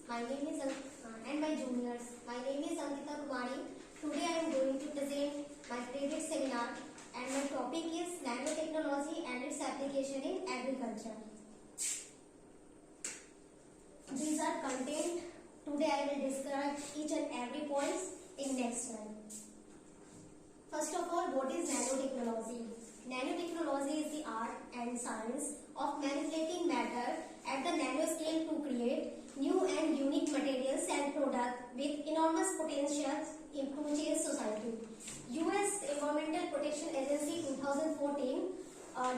My name is and my juniors. My name is Ankita Kumari. Today I am going to present my credit seminar and my topic is nanotechnology and its application in agriculture. These are content. Today I will describe each and every point in next slide. First of all, what is nanotechnology? Nanotechnology is the art and science of manipulating matter at the nanoscale to create new and unique materials and products with enormous potential to change society. US Environmental Protection Agency 2014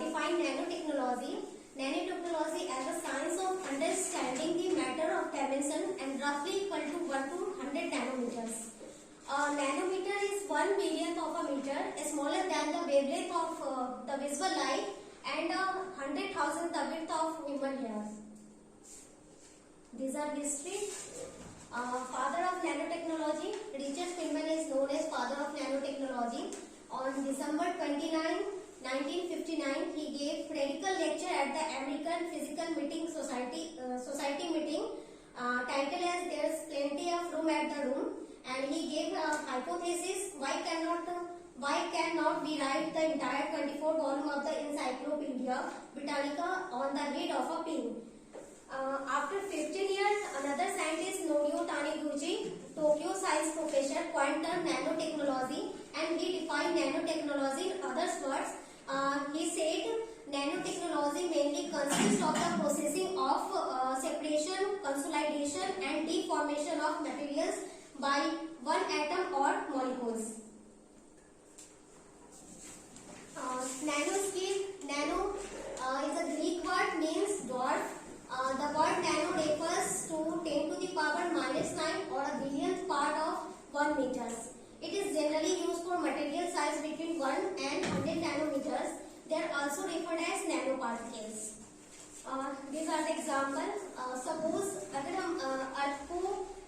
defined nanotechnology. Nanotechnology as a science of understanding the matter of dimension and roughly equal to 1 to 100 nanometers. A nanometer is 1 millionth of a meter, smaller than the wavelength of the visible light and 100,000th the width of human hair. These are history. Father of nanotechnology, Richard Feynman is known as father of nanotechnology. On December 29, 1959, he gave radical lecture at the American Physical Meeting Society meeting, titled as "There's Plenty of Room at the Room," and he gave a hypothesis: why cannot we write the entire 24 volume of the Encyclopedia Britannica on the head of a pin? After 15 years, another scientist, Norio Taniguchi, Tokyo Science professor, coined the nanotechnology, and he defined nanotechnology in other words. He said nanotechnology mainly consists of the processing of separation, consolidation, and deformation of materials by one atom or molecules. Nanoscale, nano is a Greek word, means dwarf. The word nano refers to 10 to the power -9 or a billionth part of 1 meters. It is generally used for material size between 1 and 100 nanometers. They are also referred as nanoparticles. These are the example. Suppose अगर हम अर्थ को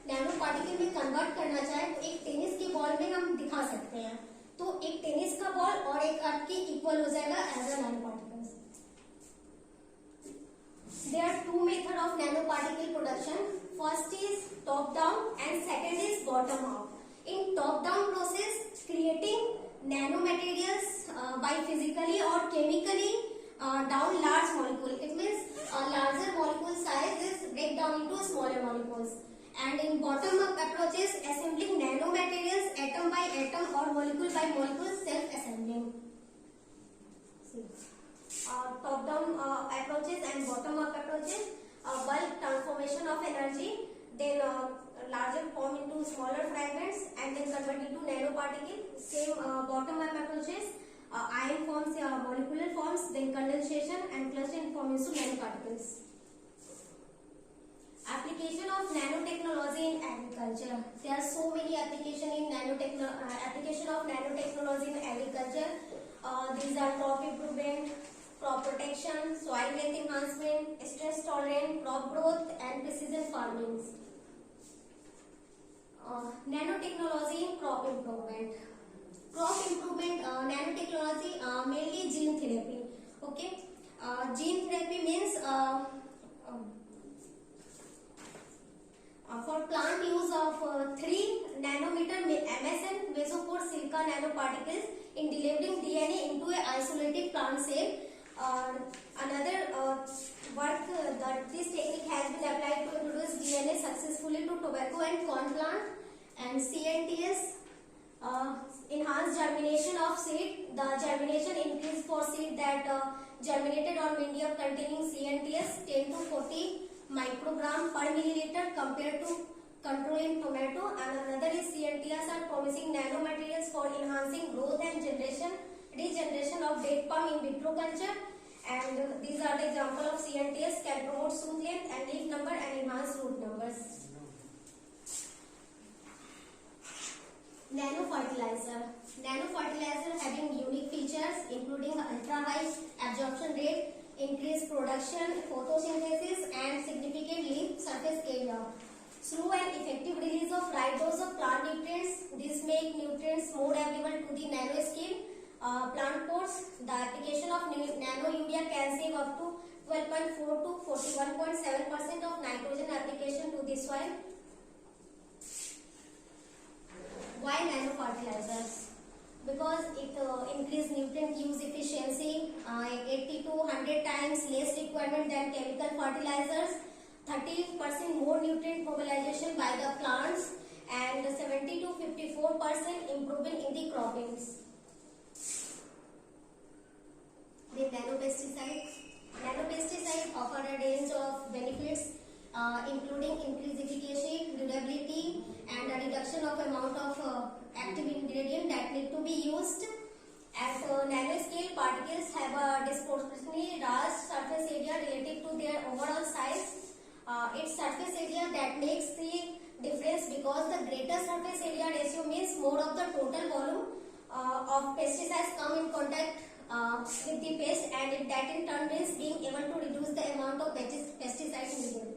nano particle में convert करना चाहें तो एक tennis की ball में हम दिखा सकते हैं. तो एक टेनिस का बॉल और एक अर्थ के इक्वल हो जाएगा as a nanoparticle. There are two methods of nanoparticle production. First is top down and second is bottom up. In top down process, creating nanomaterials by physically or chemically down large molecule. It means a larger molecule size is break down into smaller molecules. And in bottom up approaches, assembling nanomaterials atom by atom or molecule by molecule, self assembling. Top down approaches and bottom up approaches, bulk transformation of energy, then larger form into smaller fragments and then convert into nanoparticle. Same bottom up approaches, ion forms molecular forms, then condensation and clustering form into nanoparticles. Application of nanotechnology in agriculture. There are so many applications in application of nanotechnology in agriculture. These are crop improvement, crop protection, soil health enhancement, stress tolerant, crop growth and precision farming. Nanotechnology in crop improvement. Crop improvement nanotechnology mainly gene therapy. Okay, gene therapy means for plant use of 3 nanometer MSN mesopore silica nanoparticles in delivering DNA into a isolated plant cell. Another work that this technique has been applied to introduce DNA successfully to tobacco and corn plant. And CNTS, enhanced germination of seed. The germination increase for seed that germinated on medium containing CNTS 10 to 40 microgram per milliliter compared to control in tomato. And another is CNTS are promising nanomaterials for enhancing growth and regeneration of date palm in vitro culture. And these are the example of CNTS can promote shoot length and leaf number and enhance root numbers. Nanofertilizer. Nanofertilizer having unique features including ultra high absorption rate, increased production, photosynthesis and significant leaf surface area. Slow and effective release of right dose of plant nutrients. This make nutrients more available to the nanoscale plant pots. The application of nano urea can save up to 12 12.4 to 41.7% of nitrogen application to the soil. Why nano fertilizers? Because it increase nutrient use efficiency, 80 to 100 times less requirement than chemical fertilizers, 30% more nutrient mobilization by the plants, and 70 to 54% improvement in the croppings. The nanopesticides. Nanopesticides offer a range of benefits, including increased efficacy, durability, and a reduction of amount of active ingredient that need to be used. At nanoscale, particles have a disproportionately large surface area relative to their overall size. It's surface area that makes the difference, because the greater surface area ratio means more of the total volume of pesticides come in contact with the pest, and that in turn means being able to reduce the amount of pesticides needed.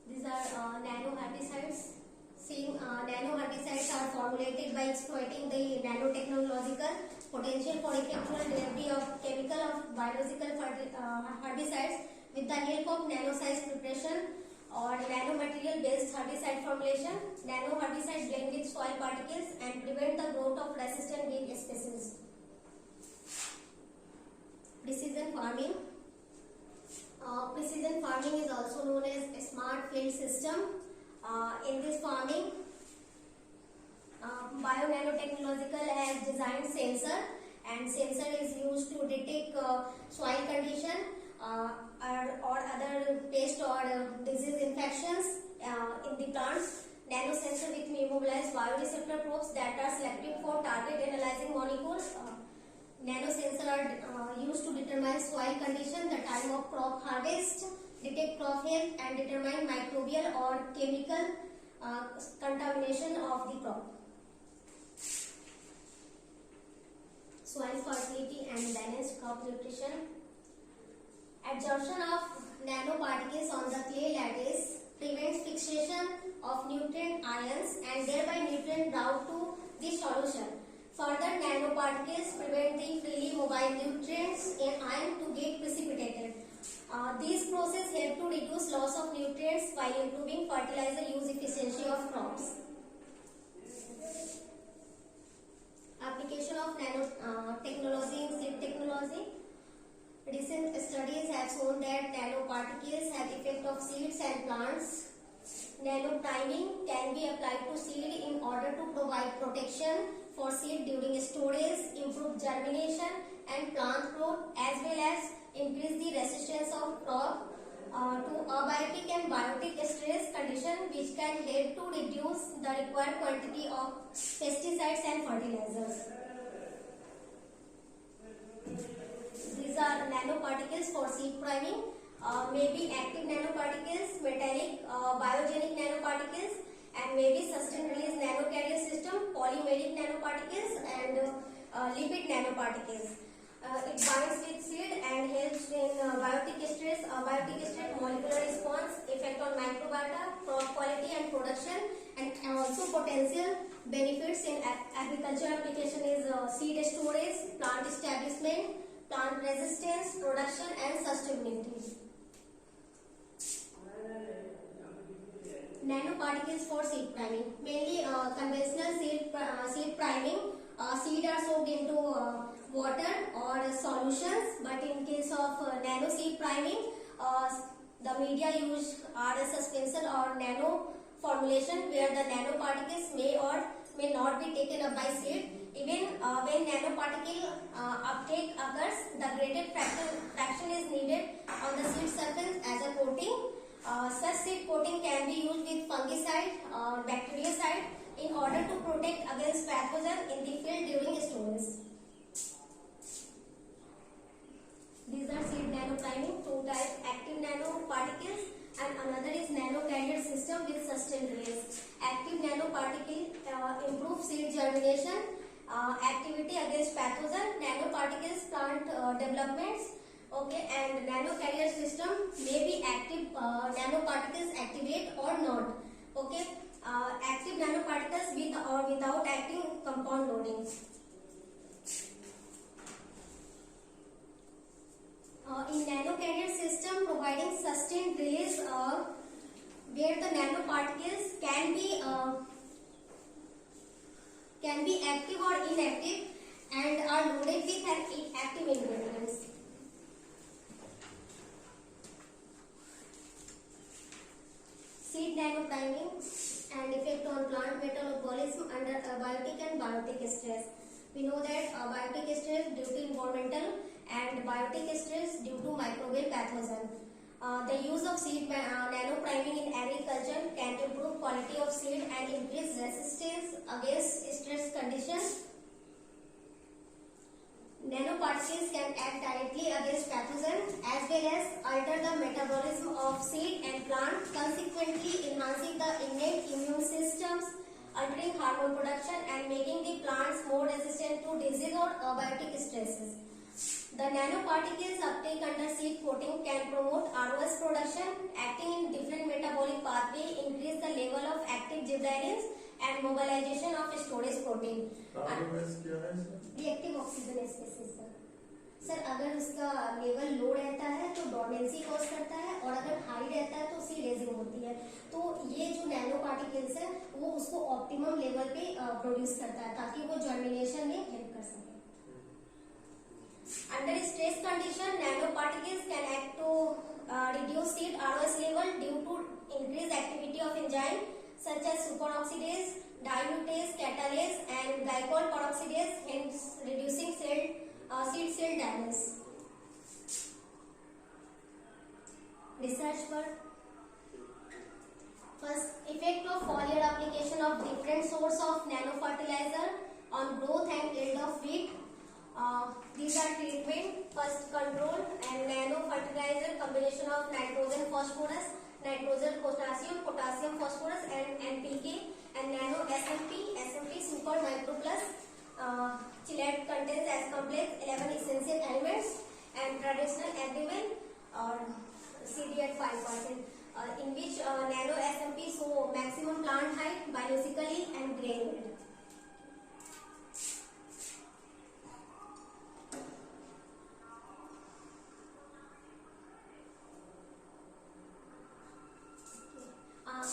These are nano herbicides. Nano herbicides are formulated by exploiting the nanotechnological potential for effectual delivery of chemical or biological herbicides with the help of nano-size preparation or nanomaterial based herbicide formulation. Nano herbicides blend with soil particles and prevent the growth of resistant weed species. Precision farming. Precision farming is also known as a smart field system. In this farming, Bio-Nanotechnological has designed sensor, and sensor is used to detect soil condition or other pest or disease infections in the plants. Nano sensor with immobilized bioreceptor probes that are selective for target analyzing molecules. Nano sensor are used to determine soil condition, the time of crop harvest, detect crop health, and determine microbial or chemical contamination of the crop. Soil fertility and balanced crop nutrition. Absorption of nanoparticles on the clay lattice prevents fixation of nutrient ions and thereby nutrient route to the solution. Further, nanoparticles prevent the freely mobile nutrients in ion to get precipitated. These processes help to reduce loss of nutrients while improving fertilizer use efficiency of crops. Application of nanotechnology in seed technology. Recent studies have shown that nanoparticles have effect of seeds and plants. Nanopriming can be applied to seed in order to provide protection for seed during storage, improve germination and plant growth, as well as increase the resistance of crop to abiotic and biotic stress condition, which can help to reduce the required quantity of pesticides and fertilizers. These are nanoparticles for seed priming. Maybe active nanoparticles, metallic, biogenic nanoparticles, and maybe sustained release nanocarrier system, polymeric nanoparticles, and lipid nanoparticles. It binds with seed and helps in biotic stress, molecular response, effect on microbiota, crop quality and production, and also potential benefits in agriculture application is seed storage, plant establishment, plant resistance, production and sustainability. Nanoparticles for seed priming. Mainly conventional seed priming. Seed are soaked into water or solutions, but in case of nano seed priming, the media used are a suspension or nano formulation where the nanoparticles may or may not be taken up by seed. Even when nanoparticle uptake occurs, the graded fraction is needed on the seed surface as a coating. Such seed coating can be used with fungicide or bactericide in order to protect against pathogen in the field during storage. These are seed nanopriming, two types, active nanoparticles and another is nanocarrier system with sustained release. Active nanoparticle improve seed germination, activity against pathogen, nanoparticles plant developments. Okay, and nanocarrier system may be active nanoparticles activate or not. Okay, active nanoparticles with or without acting compound loading. where the nanoparticles can be active or inactive and are loaded with an active ingredients. Seed nanopriming and effect on plant metabolism under abiotic and biotic stress. We know that abiotic stress due to environmental and biotic stress due to microbial pathogen. The use of seed nanopriming in agriculture can improve quality of seed and increase resistance against stress conditions. Nanoparticles can act directly against pathogens as well as alter the metabolism of seed and plant, consequently enhancing the innate immune systems, altering hormone production and making the plants more resistant to disease or abiotic stresses. The nanoparticles uptake under seed coating can promote ROS production, acting in different metabolic pathway, increase the level of active gibberellins and mobilization of storage protein. Reactive oxygen species sir अगर उसका level low रहता है तो डोर्मेंसी cause करता है और अगर high रहता है तो उसकी रेजिंग होती है। तो ये जो नैनो पार्टिकल्स है वो उसको ऑप्टिमम लेवल पे प्रोड्यूस करता है ताकि वो जर्मिनेशन में हेल्प कर सके। Under stress condition, nanoparticles can act to reduce seed ROS level due to increased activity of enzyme such as superoxidase, dimutase, catalase, and glycol peroxidase, hence reducing seed cell damage. Research for first effect of foliar application of different source of nanofertilizer on growth and yield of wheat. These are treatment, first control and nano fertilizer combination of nitrogen phosphorus, nitrogen potassium, potassium phosphorus and NPK and nano SMP super micro plus. Chelate contains as complex 11 essential elements and traditional agreement or CD at 5%, in which nano SMP show maximum plant height biologically and grain yield.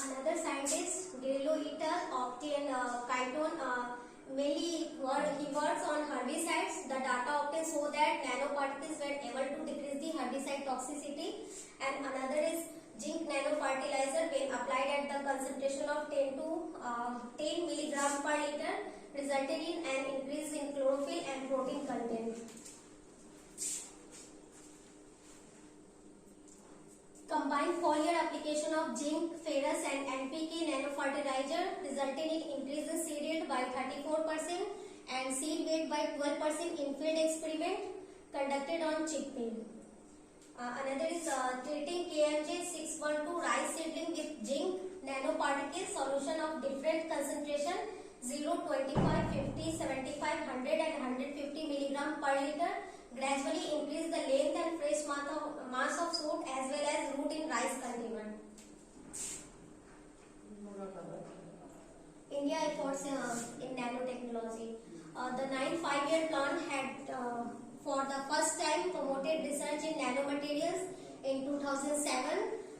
Another scientist, Grillo et al. Obtained Kytone. Mainly, he works on herbicides. The data obtained show that nanoparticles were able to decrease the herbicide toxicity. And another is zinc nanofertilizer when applied at the concentration of 10 mg per liter, resulted in an increase in chlorophyll and protein content. Combined foliar application of zinc, ferrous and NPK nanofertilizer resulted in increase in seed yield by 34% and seed weight by 12% in field experiment conducted on chickpea. Another is treating KMJ 612 rice seedling with zinc nanoparticles solution of different concentration 0, 25, 50, 75, 100 and 150 mg per liter. Gradually increase the length and fresh mass of shoot as well as root in rice cultivar. India efforts in nanotechnology. The 9th 5-year plan had for the first time promoted research in nanomaterials in 2007.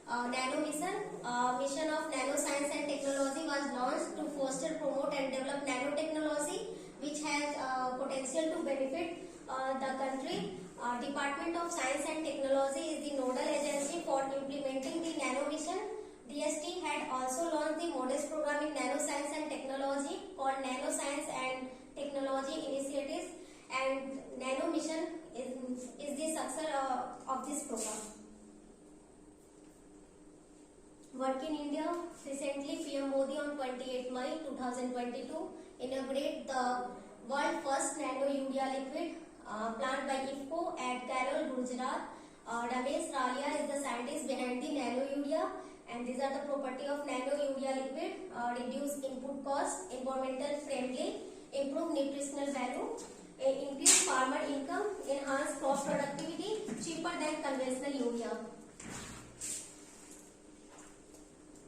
Nano mission of nanoscience and technology was launched to foster, promote and develop nanotechnology which has potential to benefit the country. Department of Science and Technology is the nodal agency for implementing the nano mission. DST had also launched the modest program in nanoscience and technology called Nanoscience and Technology Initiatives, and nano mission is the successor of this program. Work in India. Recently, PM Modi on 28 May 2022 inaugurated the world first nano urea liquid plant by IFCO at Carroll, Gujarat. Ramesh Ralia is the scientist behind the nano urea, and these are the property of nano urea liquid: reduce input cost, environmental friendly, improve nutritional value, increase farmer income, enhance crop productivity, cheaper than conventional urea.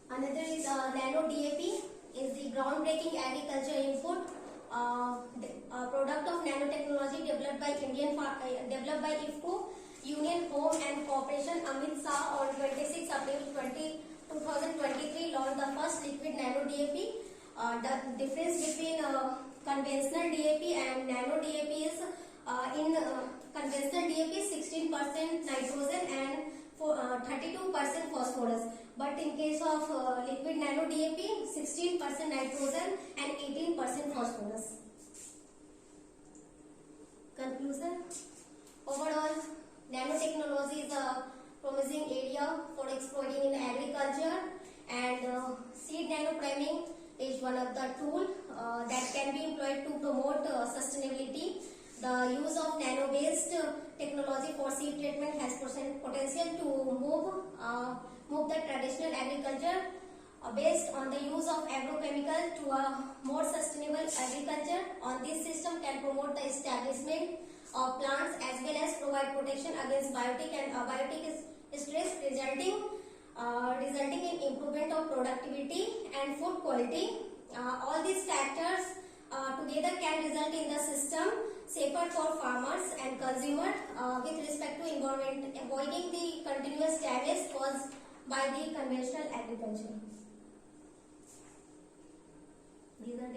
Another is nano DAP is the groundbreaking agriculture input. Product of nanotechnology developed by IFCO, Union Home and Corporation Amit Shah on 26 April 2023 launched the first liquid nano DAP. The difference between conventional DAP and nano DAP is in conventional DAP 16% nitrogen and 32% phosphorus, but in case of liquid nano DAP 16% nitrogen and 18% phosphorus. Conclusion: overall, nanotechnology is a promising area for exploiting in agriculture, and seed nanopriming is one of the tools that can be employed to promote sustainability. The use of nano-based technology for seed treatment has potential to move the traditional agriculture based on the use of agrochemical to a more sustainable agriculture. On this system can promote the establishment of plants as well as provide protection against biotic and abiotic stress, resulting in improvement of productivity and food quality. All these factors together can result in the system safer for farmers and consumers with respect to environment, avoiding the continuous damage caused by the conventional agriculture. These are